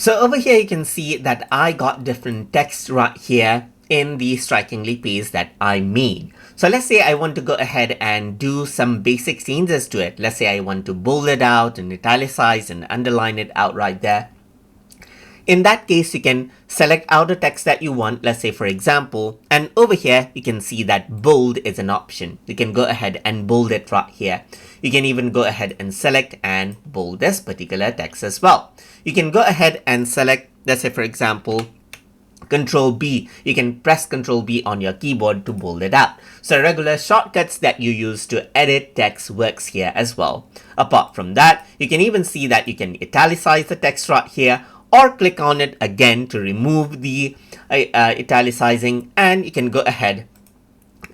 So over here you can see that I got different text right here in the Strikingly page that I made. So let's say I want to go ahead and do some basic changes to it. Let's say I want to bold it out and italicize and underline it out right there. In that case, you can select out the text that you want, let's say for example, and over here you can see that bold is an option. You can go ahead and bold it right here. You can even go ahead and select and bold this particular text as well. You can go ahead and select, let's say for example, Control B. You can press Control B on your keyboard to bold it out. So regular shortcuts that you use to edit text works here as well. Apart from that, you can even see that you can italicize the text right here, or click on it again to remove the italicizing, and you can go ahead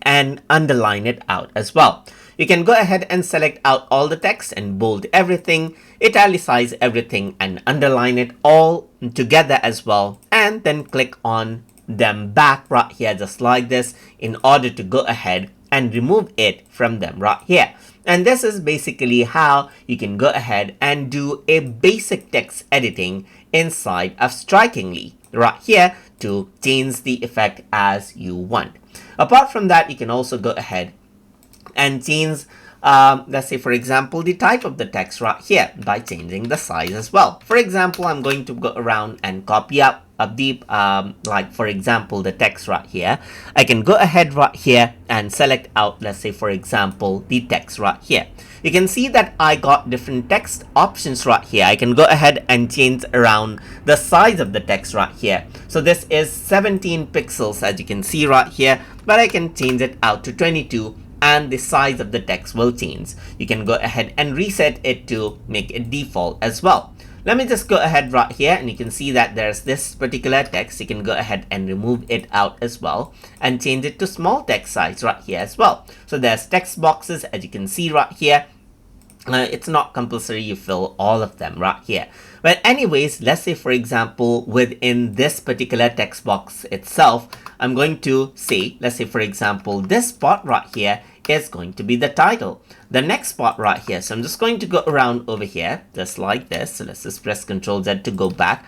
and underline it out as well. You can go ahead and select out all the text and bold everything, italicize everything and underline it all together as well, and then click on them back right here just like this in order to go ahead and remove it from them right here. And this is basically how you can go ahead and do a basic text editing inside of Strikingly right here to change the effect as you want. Apart from that, you can also go ahead and change, let's say for example, the type of the text right here by changing the size as well. For example, I'm going to go around and copy up the like for example the text right here. I can go ahead right here and select out, let's say for example, the text right here. You can see that I got different text options right here. I can go ahead and change around the size of the text right here. So this is 17 pixels as you can see right here, but I can change it out to 22 and the size of the text will change. You can go ahead and reset it to make it default as well. Let me just go ahead right here and you can see that there's this particular text. You can go ahead and remove it out as well and change it to small text size right here as well. So there's text boxes as you can see right here. It's not compulsory you fill all of them right here. But anyways, let's say for example, within this particular text box itself, I'm going to say, let's say for example, this spot right here is going to be the title. The next spot right here. So I'm just going to go around over here, just like this. So let's just press Ctrl Z to go back.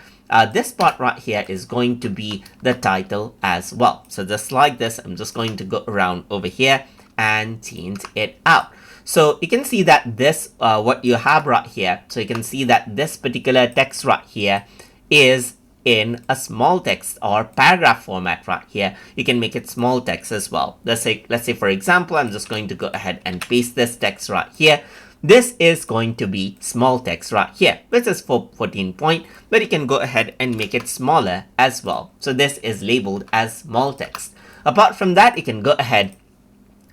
This spot right here is going to be the title as well. So just like this, I'm just going to go around over here and change it out. So you can see that this, what you have right here, so you can see that this particular text right here is in a small text or paragraph format right here. You can make it small text as well. Let's say for example, I'm just going to go ahead and paste this text right here. This is going to be small text right here, which is 14 point, but you can go ahead and make it smaller as well. So this is labeled as small text. Apart from that, you can go ahead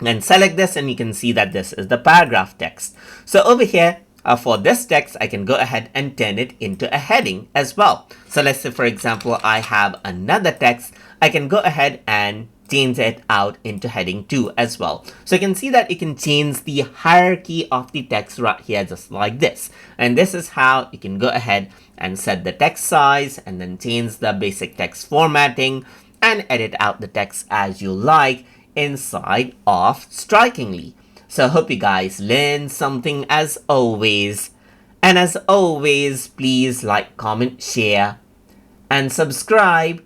and select this and you can see that this is the paragraph text. So over here, for this text, I can go ahead and turn it into a heading as well. So let's say for example, I have another text. I can go ahead and change it out into heading 2 as well. So you can see that you can change the hierarchy of the text right here just like this. And this is how you can go ahead and set the text size and then change the basic text formatting and edit out the text as you like inside of Strikingly. So I hope you guys learned something as always. And as always, please like, comment, share, and subscribe